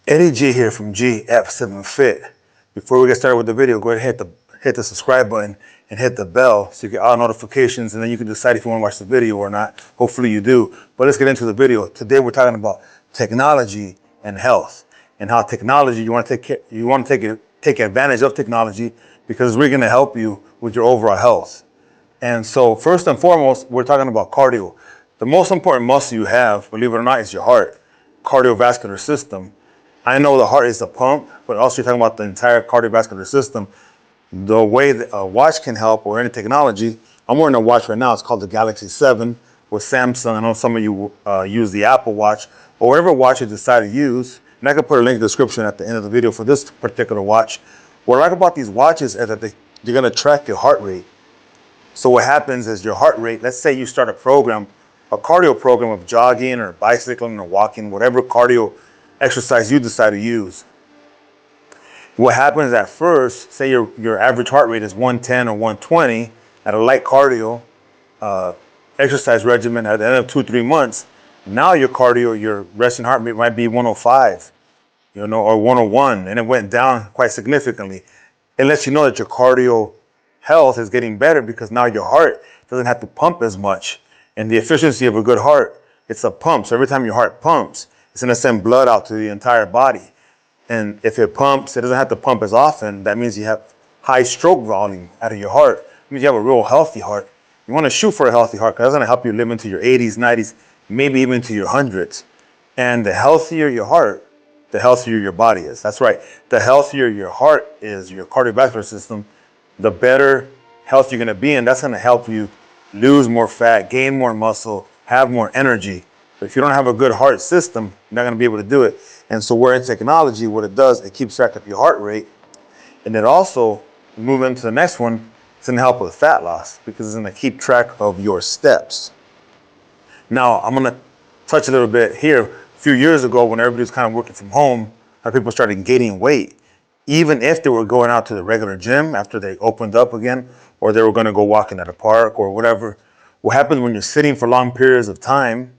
Eddie G here from GF7FIT. Before we get started with the video, go ahead and hit the subscribe button and hit the bell so you get all notifications, and then you can decide if you want to watch the video or not. Hopefully you do. But let's get into the video. Today we're talking about technology and health, and how technology, you want to take advantage of technology because we're going to help you with your overall health. And so first and foremost, we're talking about cardio. The most important muscle you have, believe it or not, is your heart, cardiovascular system. I know the heart is the pump, but also you're talking about the entire cardiovascular system. The way that a watch can help, or any technology, I'm wearing a watch right now. It's called the Galaxy 7 with Samsung. I know some of you use the Apple Watch, or whatever watch you decide to use. And I can put a link in the description at the end of the video for this particular watch. What I like about these watches is that you're going to track your heart rate. So what happens is your heart rate, let's say you start a cardio program of jogging or bicycling or walking, whatever cardio exercise you decide to use. What happens at first, say your average heart rate is 110 or 120 at a light cardio exercise regimen. At the end of 2-3 months, now your resting heart rate might be 105, or 101, and it went down quite significantly. It lets you know that your cardio health is getting better because now your heart doesn't have to pump as much. And the efficiency of a good heart, it's a pump. So every time your heart pumps, it's going to send blood out to the entire body. And if it pumps, it doesn't have to pump as often. That means you have high stroke volume out of your heart. It means you have a real healthy heart. You want to shoot for a healthy heart because that's going to help you live into your 80s, 90s, maybe even to your hundreds. And the healthier your heart, the healthier your body is. That's right. The healthier your heart is, your cardiovascular system, the better health you're going to be. And that's going to help you lose more fat, gain more muscle, have more energy. But if you don't have a good heart system, you're not going to be able to do it. And so we're in technology, what it does, it keeps track of your heart rate. And it also, moving into the next one, it's going to help with fat loss because it's going to keep track of your steps. Now, I'm going to touch a little bit here. A few years ago, when everybody was kind of working from home, how people started gaining weight. Even if they were going out to the regular gym after they opened up again, or they were going to go walking at a park or whatever. What happens when you're sitting for long periods of time,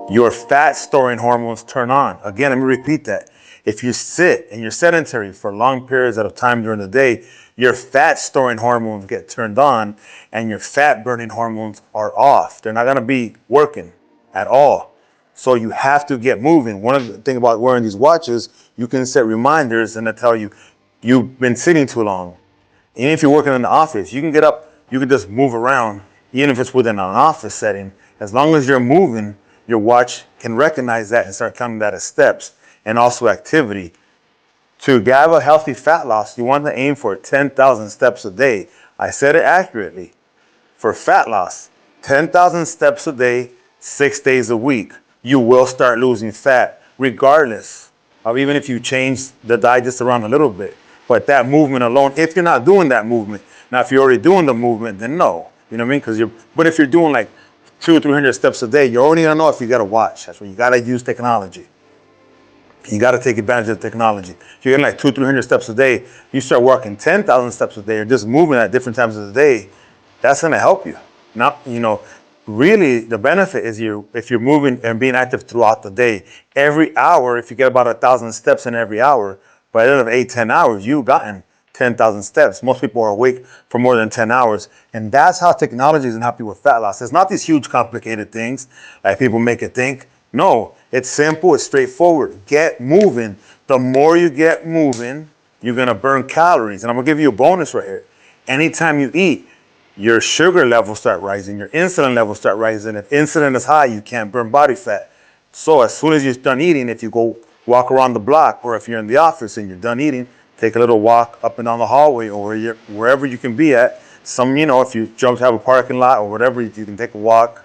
your fat storing hormones turn on. Again, let me repeat that. If you sit and you're sedentary for long periods of time during the day, your fat storing hormones get turned on and your fat burning hormones are off. They're not going to be working at all. So you have to get moving. One of the things about wearing these watches, you can set reminders and they tell you you've been sitting too long. Even if you're working in the office, you can get up, you can just move around, even if it's within an office setting. As long as you're moving, your watch can recognize that and start counting that as steps and also activity. To have a healthy fat loss, you want to aim for 10,000 steps a day. I said it accurately. For fat loss, 10,000 steps a day, 6 days a week. You will start losing fat regardless of even if you change the diet just around a little bit. But that movement alone, if you're not doing that movement, now if you're already doing the movement, then no. You know what I mean? But if you're doing like 200 or 300 steps a day, you're only gonna know if you got a watch. That's where you gotta use technology. You gotta take advantage of technology. If you're getting like 200 or 300 steps a day, you start walking 10,000 steps a day or just moving at different times of the day, that's gonna help you. Now, really the benefit is if you're moving and being active throughout the day. Every hour, if you get about 1,000 steps in every hour, by the end of 8-10 hours, you've gotten 10,000 steps. Most people are awake for more than 10 hours. And that's how technology is going to help you with fat loss. It's not these huge complicated things like people make it think. No, it's simple, it's straightforward. Get moving. The more you get moving, you're going to burn calories. And I'm going to give you a bonus right here. Anytime you eat, your sugar levels start rising, your insulin levels start rising. If insulin is high, you can't burn body fat. So as soon as you're done eating, if you go walk around the block, or if you're in the office and you're done eating, take a little walk up and down the hallway, or wherever you can be at. If you have a parking lot or whatever, you can take a walk.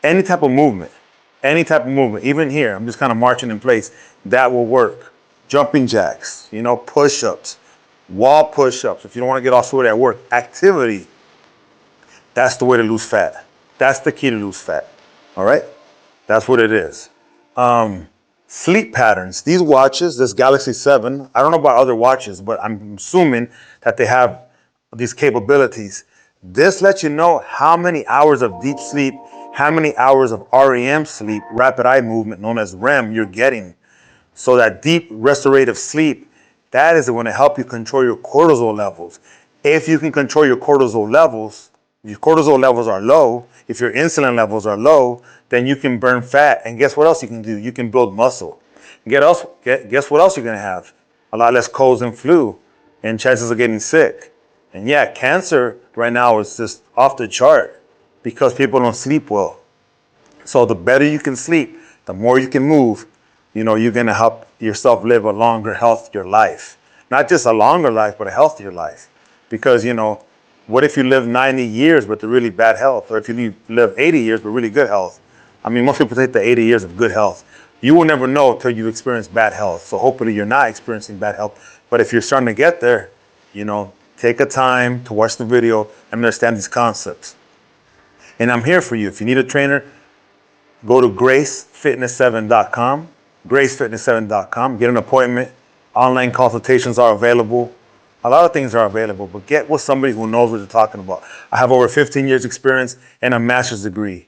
Any type of movement, even here, I'm just kind of marching in place. That will work. Jumping jacks, push-ups, wall push-ups. If you don't want to get all sweaty at work, activity. That's the way to lose fat. That's the key to lose fat. All right? That's what it is. Sleep patterns. These watches, this Galaxy 7, I don't know about other watches, but I'm assuming that they have these capabilities. This lets you know how many hours of deep sleep, how many hours of REM sleep, rapid eye movement, known as REM, you're getting. So that deep restorative sleep, that is going to help you control your cortisol levels. If you can control your cortisol levels, if your cortisol levels are low, if your insulin levels are low, then you can burn fat. And guess what else you can do? You can build muscle. Guess what else you're going to have? A lot less colds and flu and chances of getting sick. And yeah, cancer right now is just off the chart because people don't sleep well. So the better you can sleep, the more you can move, you're going to help yourself live a longer, healthier life. Not just a longer life, but a healthier life. Because, what if you live 90 years with the really bad health? Or if you live 80 years with really good health? I mean, most people take the 80 years of good health. You will never know until you experience bad health. So hopefully you're not experiencing bad health. But if you're starting to get there, take a time to watch the video and understand these concepts. And I'm here for you. If you need a trainer, go to gracefitness7.com, gracefitness7.com, get an appointment. Online consultations are available. A lot of things are available, but get with somebody who knows what they're talking about. I have over 15 years experience and a master's degree,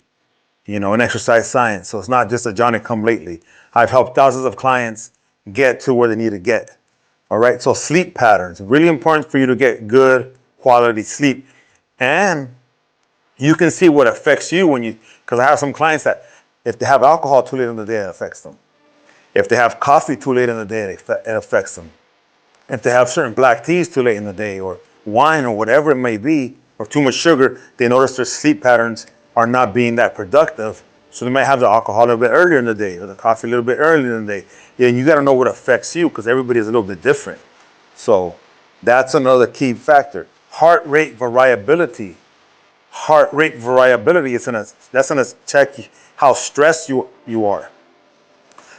in exercise science. So it's not just a Johnny come lately. I've helped thousands of clients get to where they need to get. All right. So sleep patterns, really important for you to get good quality sleep. And you can see what affects you because I have some clients that if they have alcohol too late in the day, it affects them. If they have coffee too late in the day, it affects them. If they have certain black teas too late in the day or wine or whatever it may be, or too much sugar, they notice their sleep patterns are not being that productive. So they might have the alcohol a little bit earlier in the day or the coffee a little bit earlier in the day. And you got to know what affects you because everybody is a little bit different. So that's another key factor. Heart rate variability. Heart rate variability that's gonna check how stressed you are.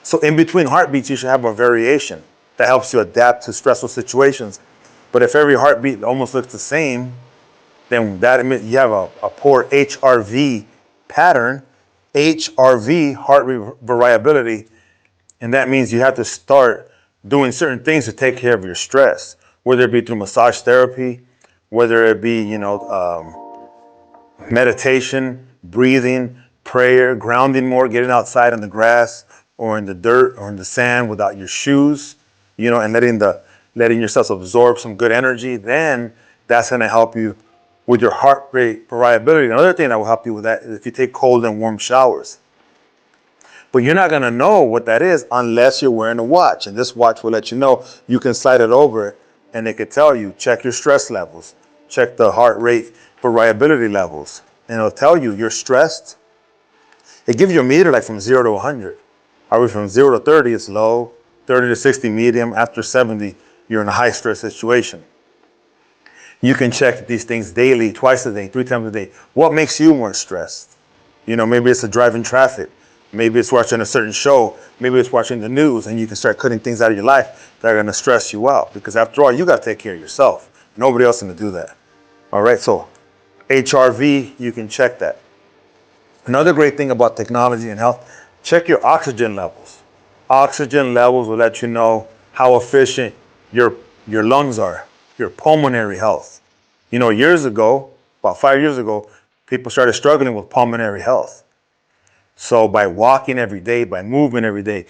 So in between heartbeats, you should have a variation that helps you adapt to stressful situations. But if every heartbeat almost looks the same, then that means you have a poor HRV pattern, HRV, heart rate variability, and that means you have to start doing certain things to take care of your stress, whether it be through massage therapy, whether it be, meditation, breathing, prayer, grounding more, getting outside in the grass or in the dirt or in the sand without your shoes, and letting yourself absorb some good energy, then that's going to help you with your heart rate variability. Another thing that will help you with that is if you take cold and warm showers. But you're not going to know what that is unless you're wearing a watch. And this watch will let you know. You can slide it over and it could tell you, check your stress levels, check the heart rate variability levels. And it'll tell you you're stressed. It gives you a meter like from 0 to 100. Are we from 0 to 30, it's low. 30 to 60, medium. After 70, you're in a high stress situation. You can check these things daily, twice a day, 3 times a day. What makes you more stressed? Maybe it's driving traffic. Maybe it's watching a certain show. Maybe it's watching the news, and you can start cutting things out of your life that are going to stress you out. Because after all, you got to take care of yourself. Nobody else is going to do that. All right, so HRV, you can check that. Another great thing about technology and health, check your oxygen levels. Oxygen levels will let you know how efficient your lungs are, your pulmonary health. Years ago, about 5 years ago, people started struggling with pulmonary health. So by walking every day, by moving every day,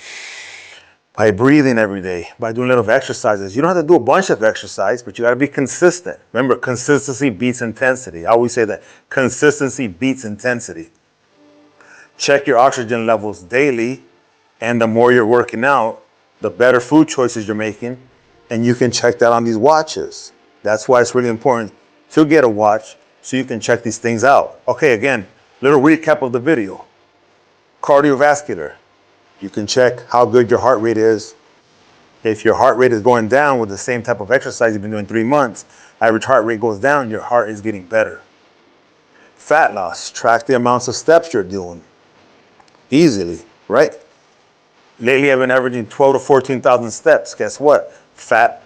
by breathing every day, by doing little exercises. You don't have to do a bunch of exercise, but you got to be consistent. Remember, consistency beats intensity. I always say that consistency beats intensity. Check your oxygen levels daily, and the more you're working out, the better food choices you're making, and you can check that on these watches. That's why it's really important to get a watch so you can check these things out. Okay, again, little recap of the video. Cardiovascular. You can check how good your heart rate is. If your heart rate is going down with the same type of exercise you've been doing 3 months, average heart rate goes down, your heart is getting better. Fat loss. Track the amounts of steps you're doing. Easily, right? Lately, I've been averaging 12 to 14,000 steps. Guess what? Fat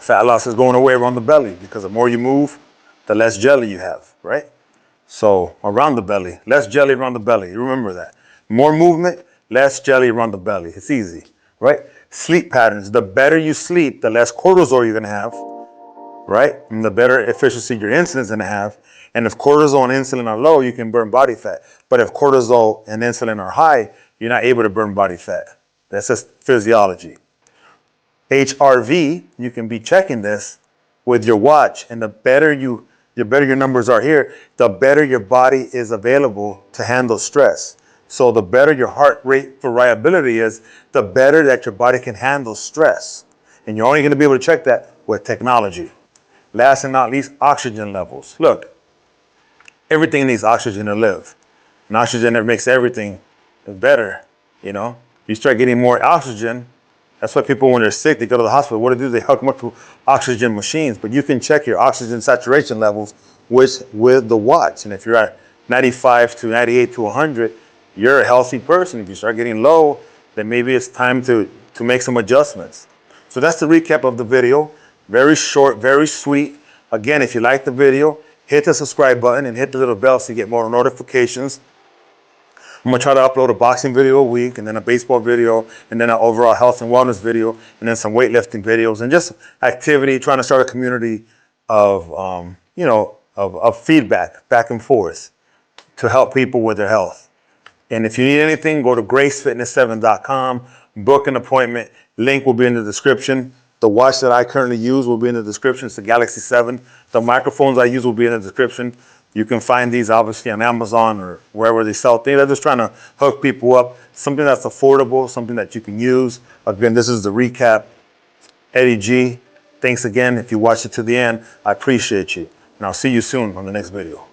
loss is going away around the belly because the more you move, the less jelly you have, right? So around the belly, less jelly around the belly. You remember that. More movement, less jelly around the belly. It's easy, right? Sleep patterns. The better you sleep, the less cortisol you're going to have, right? And the better efficiency your insulin's going to have. And if cortisol and insulin are low, you can burn body fat. But if cortisol and insulin are high, you're not able to burn body fat. That's just physiology. HRV, you can be checking this with your watch, and the better your numbers are here, the better your body is available to handle stress. So the better your heart rate variability is, the better that your body can handle stress. And you're only going to be able to check that with technology. Last and not least, oxygen levels. Look, everything needs oxygen to live. And oxygen that makes everything better, you know. You start getting more oxygen. That's why people, when they're sick, they go to the hospital. What do? They hook them up to oxygen machines. But you can check your oxygen saturation levels with the watch. And if you're at 95 to 98 to 100, you're a healthy person. If you start getting low, then maybe it's time to make some adjustments. So that's the recap of the video. Very short, very sweet. Again, if you like the video, hit the subscribe button and hit the little bell so you get more notifications. I'm gonna try to upload a boxing video a week, and then a baseball video, and then an overall health and wellness video, and then some weightlifting videos, and just activity, trying to start a community of, of feedback back and forth to help people with their health. And if you need anything, go to gracefitness7.com, book an appointment. Link will be in the description. The watch that I currently use will be in the description. It's the Galaxy 7. The microphones I use will be in the description. You can find these obviously on Amazon or wherever they sell things. I'm just trying to hook people up. Something that's affordable, something that you can use. Again, this is the recap. Eddie G, thanks again. If you watched it to the end, I appreciate you. And I'll see you soon on the next video.